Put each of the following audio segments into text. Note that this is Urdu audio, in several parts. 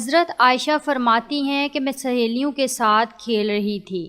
حضرت عائشہ فرماتی ہیں کہ میں سہیلیوں کے ساتھ کھیل رہی تھی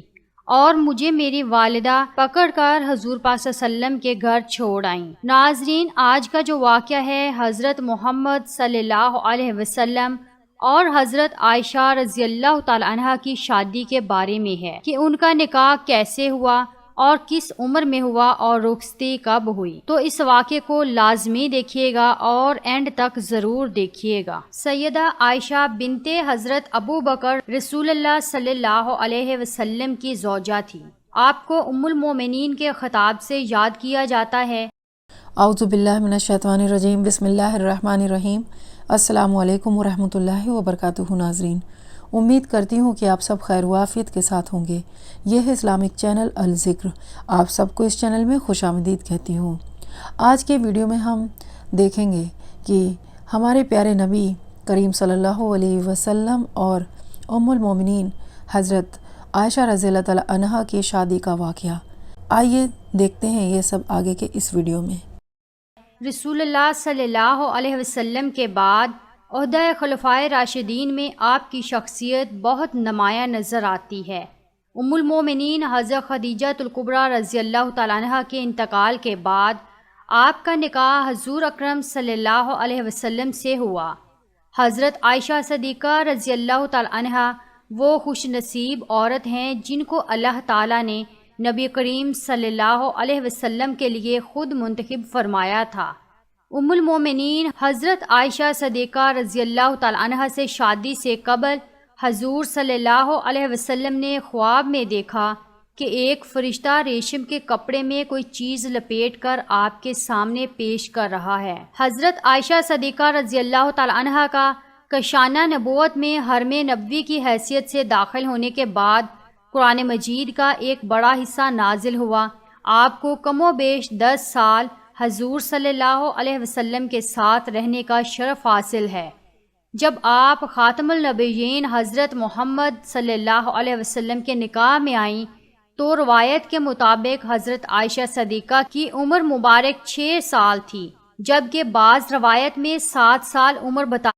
اور مجھے میری والدہ پکڑ کر حضور پاک صلی اللہ علیہ وسلم کے گھر چھوڑ آئیں۔ ناظرین، آج کا جو واقعہ ہے حضرت محمد صلی اللہ علیہ وسلم اور حضرت عائشہ رضی اللہ تعالی عنہا کی شادی کے بارے میں ہے کہ ان کا نکاح کیسے ہوا اور کس عمر میں ہوا اور رخصتی کب ہوئی۔ تو اس واقعے کو لازمی دیکھیے گا اور اینڈ تک ضرور دیکھیے گا۔ سیدہ عائشہ بنت حضرت ابو بکر رسول اللہ صلی اللہ علیہ وسلم کی زوجہ تھی۔ آپ کو ام المومنین کے خطاب سے یاد کیا جاتا ہے۔ اعوذ باللہ من الشیطان الرجیم، بسم اللہ الرحمن الرحیم۔ السلام علیکم ورحمۃ اللہ وبرکاتہ۔ ناظرین، امید کرتی ہوں کہ آپ سب خیر و عافیت کے ساتھ ہوں گے۔ یہ ہے اسلامک چینل الذکر، آپ سب کو اس چینل میں خوش آمدید کہتی ہوں۔ آج کے ویڈیو میں ہم دیکھیں گے کہ ہمارے پیارے نبی کریم صلی اللہ علیہ وسلم اور ام المومنین حضرت عائشہ رضی اللہ تعالی عنہا کی شادی کا واقعہ۔ آئیے دیکھتے ہیں یہ سب آگے کے اس ویڈیو میں۔ رسول اللہ صلی اللہ علیہ وسلم کے بعد عہدہ خلفائے راشدین میں آپ کی شخصیت بہت نمایاں نظر آتی ہے۔ ام المومنین حضرت خدیجہ الکبریٰ رضی اللہ تعالیٰ عنہ کے انتقال کے بعد آپ کا نکاح حضور اکرم صلی اللہ علیہ وسلم سے ہوا۔ حضرت عائشہ صدیقہ رضی اللہ تعالیٰ عنہ وہ خوش نصیب عورت ہیں جن کو اللہ تعالیٰ نے نبی کریم صلی اللہ علیہ وسلم کے لیے خود منتخب فرمایا تھا۔ ام المومنین حضرت عائشہ صدیقہ رضی اللہ تعالی عنہ سے شادی سے قبل حضور صلی اللہ علیہ وسلم نے خواب میں دیکھا کہ ایک فرشتہ ریشم کے کپڑے میں کوئی چیز لپیٹ کر آپ کے سامنے پیش کر رہا ہے۔ حضرت عائشہ صدیقہ رضی اللہ تعالی عنہ کا کشانہ نبوت میں حرم نبوی کی حیثیت سے داخل ہونے کے بعد قرآن مجید کا ایک بڑا حصہ نازل ہوا۔ آپ کو کم و بیش 10 سال حضور صلی اللہ علیہ وسلم کے ساتھ رہنے کا شرف حاصل ہے۔ جب آپ خاتم النبیین حضرت محمد صلی اللہ علیہ وسلم کے نکاح میں آئیں تو روایت کے مطابق حضرت عائشہ صدیقہ کی عمر مبارک 6 سال تھی، جبکہ بعض روایت میں 7 سال عمر بتا۔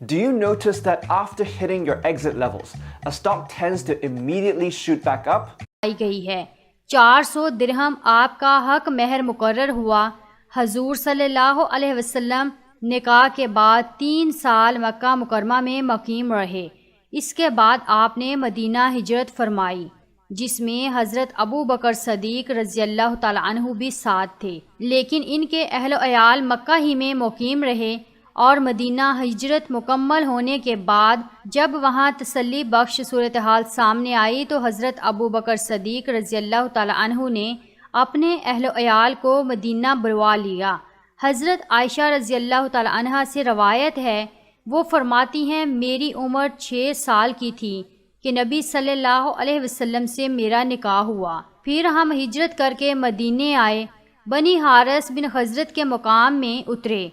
Do you notice that after hitting your exit levels, a stock tends to immediately shoot back up? آئی گئی ہے 400 درہم آپ کا حق مہر مقرر ہوا۔ حضور صلی اللہ علیہ وسلم نکاح کے بعد 3 سال مکہ مکرمہ میں مقیم رہے۔ اس کے بعد آپ نے مدینہ ہجرت فرمائی، جس میں حضرت ابو بکر صدیق رضی اللہ تعالی عنہ بھی ساتھ تھے، لیکن ان کے اہل و عیال مکہ ہی میں مقیم رہے اور مدینہ ہجرت مکمل ہونے کے بعد جب وہاں تسلی بخش صورتحال سامنے آئی تو حضرت ابو بکر صدیق رضی اللہ تعالی عنہ نے اپنے اہل و عیال کو مدینہ بلوا لیا۔ حضرت عائشہ رضی اللہ تعالی عنہ سے روایت ہے، وہ فرماتی ہیں میری عمر 6 سال کی تھی کہ نبی صلی اللہ علیہ وسلم سے میرا نکاح ہوا۔ پھر ہم ہجرت کر کے مدینے آئے، بنی حارث بن خزرج کے مقام میں اترے۔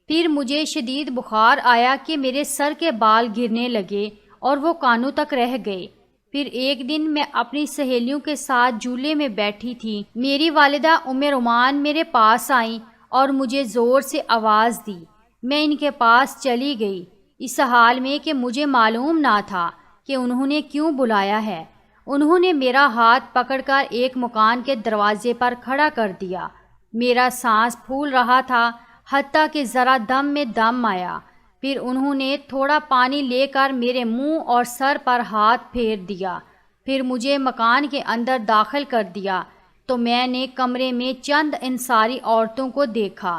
پھر مجھے شدید بخار آیا کہ میرے سر کے بال گرنے لگے اور وہ کانوں تک رہ گئے۔ پھر ایک دن میں اپنی سہیلیوں کے ساتھ جھولے میں بیٹھی تھی، میری والدہ ام رومان میرے پاس آئیں اور مجھے زور سے آواز دی۔ میں ان کے پاس چلی گئی، اس حال میں کہ مجھے معلوم نہ تھا کہ انہوں نے کیوں بلایا ہے۔ انہوں نے میرا ہاتھ پکڑ کر ایک مکان کے دروازے پر کھڑا کر دیا۔ میرا سانس پھول رہا تھا، حتیٰ کہ ذرا دم میں دم آیا۔ پھر انہوں نے تھوڑا پانی لے کر میرے منہ اور سر پر ہاتھ پھیر دیا، پھر مجھے مکان کے اندر داخل کر دیا تو میں نے کمرے میں چند انصاری عورتوں کو دیکھا۔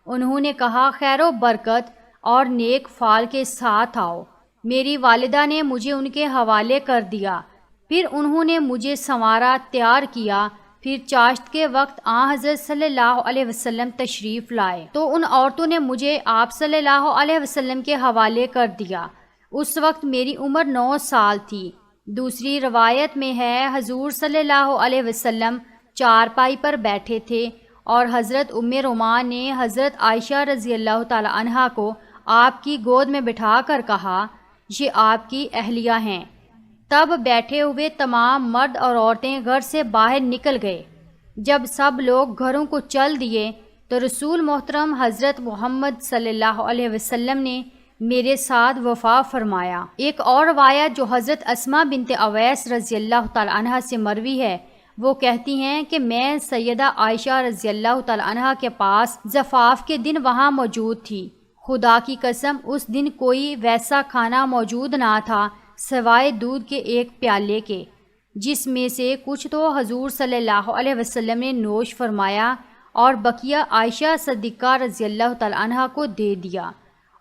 انہوں نے کہا خیر و برکت اور نیک فال کے ساتھ آؤ۔ میری والدہ نے مجھے ان کے حوالے کر دیا۔ پھر انہوں نے مجھے سنوارا، تیار کیا۔ پھر چاشت کے وقت حضرت صلی اللہ علیہ وسلم تشریف لائے تو ان عورتوں نے مجھے آپ صلی اللہ علیہ وسلم کے حوالے کر دیا۔ اس وقت میری عمر 9 سال تھی۔ دوسری روایت میں ہے حضور صلی اللہ علیہ وسلم چارپائی پر بیٹھے تھے اور حضرت ام رومان نے حضرت عائشہ رضی اللہ تعالی عنہا کو آپ کی گود میں بٹھا کر کہا یہ آپ کی اہلیہ ہیں۔ تب بیٹھے ہوئے تمام مرد اور عورتیں گھر سے باہر نکل گئے۔ جب سب لوگ گھروں کو چل دیے تو رسول محترم حضرت محمد صلی اللہ علیہ وسلم نے میرے ساتھ وفا فرمایا۔ ایک اور روایت جو حضرت اسماء بنت اویس رضی اللہ تعالی عنہ سے مروی ہے، وہ کہتی ہیں کہ میں سیدہ عائشہ رضی اللہ تعالی عنہ کے پاس زفاف کے دن وہاں موجود تھی۔ خدا کی قسم اس دن کوئی ویسا کھانا موجود نہ تھا سوائے دودھ کے ایک پیالے کے، جس میں سے کچھ تو حضور صلی اللہ علیہ وسلم نے نوش فرمایا اور بقیہ عائشہ صدیقہ رضی اللہ تعالی عنہ کو دے دیا،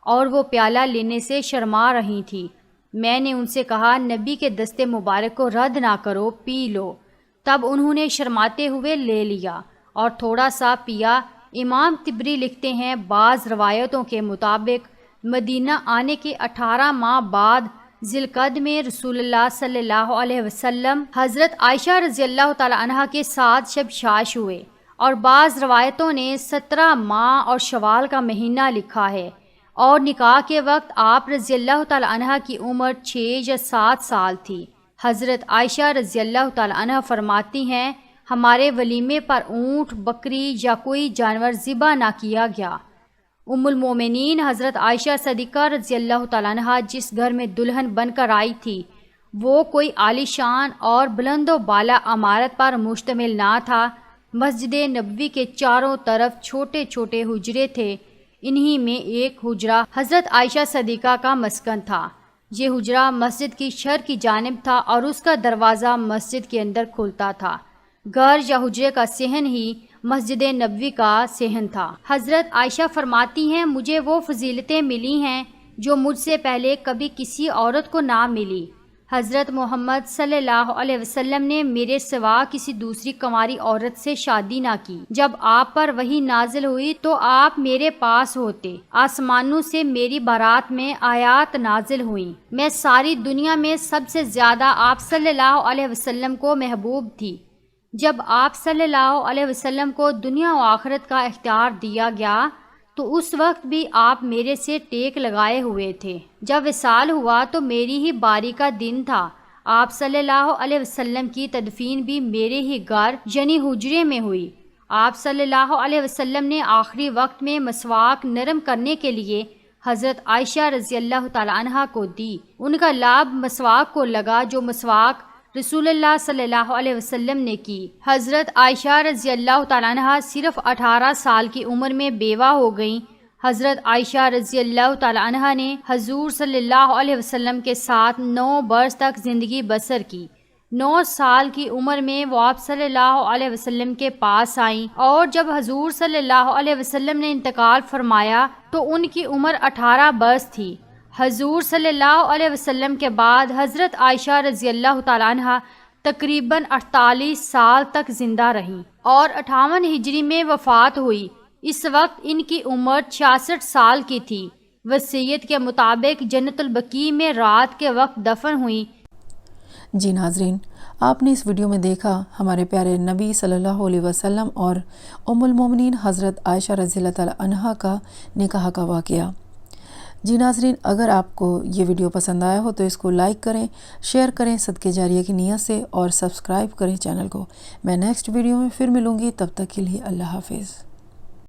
اور وہ پیالہ لینے سے شرما رہی تھی۔ میں نے ان سے کہا نبی کے دستے مبارک کو رد نہ کرو، پی لو۔ تب انہوں نے شرماتے ہوئے لے لیا اور تھوڑا سا پیا۔ امام طبری لکھتے ہیں بعض روایتوں کے مطابق مدینہ آنے کے 18 ماہ بعد ذی القعدہ میں رسول اللہ صلی اللہ علیہ وسلم حضرت عائشہ رضی اللہ تعالی عنہ کے ساتھ شب شاش ہوئے، اور بعض روایتوں نے 17 ماہ اور شوال کا مہینہ لکھا ہے، اور نکاح کے وقت آپ رضی اللہ تعالی عنہ کی عمر 6 یا 7 سال تھی۔ حضرت عائشہ رضی اللہ تعالی عنہ فرماتی ہیں ہمارے ولیمے پر اونٹ، بکری یا کوئی جانور ذبح نہ کیا گیا۔ ام المومنین حضرت عائشہ صدیقہ رضی اللہ تعالی عنہ جس گھر میں دلہن بن کر آئی تھی، وہ کوئی عالی شان اور بلند و بالا عمارت پر مشتمل نہ تھا۔ مسجد نبوی کے چاروں طرف چھوٹے چھوٹے حجرے تھے، انہی میں ایک حجرہ حضرت عائشہ صدیقہ کا مسکن تھا۔ یہ حجرہ مسجد کی شرق کی جانب تھا اور اس کا دروازہ مسجد کے اندر کھلتا تھا۔ گھر یا حجرے کا صحن ہی مسجد نبوی کا صحن تھا۔ حضرت عائشہ فرماتی ہیں مجھے وہ فضیلتیں ملی ہیں جو مجھ سے پہلے کبھی کسی عورت کو نہ ملی۔ حضرت محمد صلی اللہ علیہ وسلم نے میرے سوا کسی دوسری کنواری عورت سے شادی نہ کی۔ جب آپ پر وحی نازل ہوئی تو آپ میرے پاس ہوتے، آسمانوں سے میری بارات میں آیات نازل ہوئیں، میں ساری دنیا میں سب سے زیادہ آپ صلی اللہ علیہ وسلم کو محبوب تھی۔ جب آپ صلی اللہ علیہ وسلم کو دنیا و آخرت کا اختیار دیا گیا تو اس وقت بھی آپ میرے سے ٹیک لگائے ہوئے تھے۔ جب وصال ہوا تو میری ہی باری کا دن تھا۔ آپ صلی اللہ علیہ وسلم کی تدفین بھی میرے ہی گھر یعنی حجرے میں ہوئی۔ آپ صلی اللہ علیہ وسلم نے آخری وقت میں مسواک نرم کرنے کے لیے حضرت عائشہ رضی اللہ تعالی عنہ کو دی۔ ان کا لاب مسواک کو لگا جو مسواک رسول اللہ صلی اللہ علیہ وسلم نے کی۔ حضرت عائشہ رضی اللہ تعالیٰ عنہ صرف 18 سال کی عمر میں بیوہ ہو گئیں۔ حضرت عائشہ رضی اللہ تعالیٰ عنہ نے حضور صلی اللہ علیہ وسلم کے ساتھ 9 برس تک زندگی بسر کی۔ 9 سال کی عمر میں وہ آپ صلی اللہ علیہ وسلم کے پاس آئیں، اور جب حضور صلی اللہ علیہ وسلم نے انتقال فرمایا تو ان کی عمر 18 برس تھی۔ حضور صلی اللہ علیہ وسلم کے بعد حضرت عائشہ رضی اللہ تعالیٰ عنہ تقریباً 48 سال تک زندہ رہیں اور 58 ہجری میں وفات ہوئی۔ اس وقت ان کی عمر 66 سال کی تھی۔ وصیت کے مطابق جنت البقیع میں رات کے وقت دفن ہوئی۔ جی ناظرین، آپ نے اس ویڈیو میں دیکھا ہمارے پیارے نبی صلی اللہ علیہ وسلم اور ام المومنین حضرت عائشہ رضی اللہ تعالیٰ عنہ کا نکاح کا واقعہ۔ جی ناظرین، اگر آپ کو یہ ویڈیو پسند آیا ہو تو اس کو لائک کریں، شیئر کریں صدقے جاریہ کی نیت سے، اور سبسکرائب کریں چینل کو۔ میں نیکسٹ ویڈیو میں پھر ملوں گی، تب تک کے لیے اللہ حافظ۔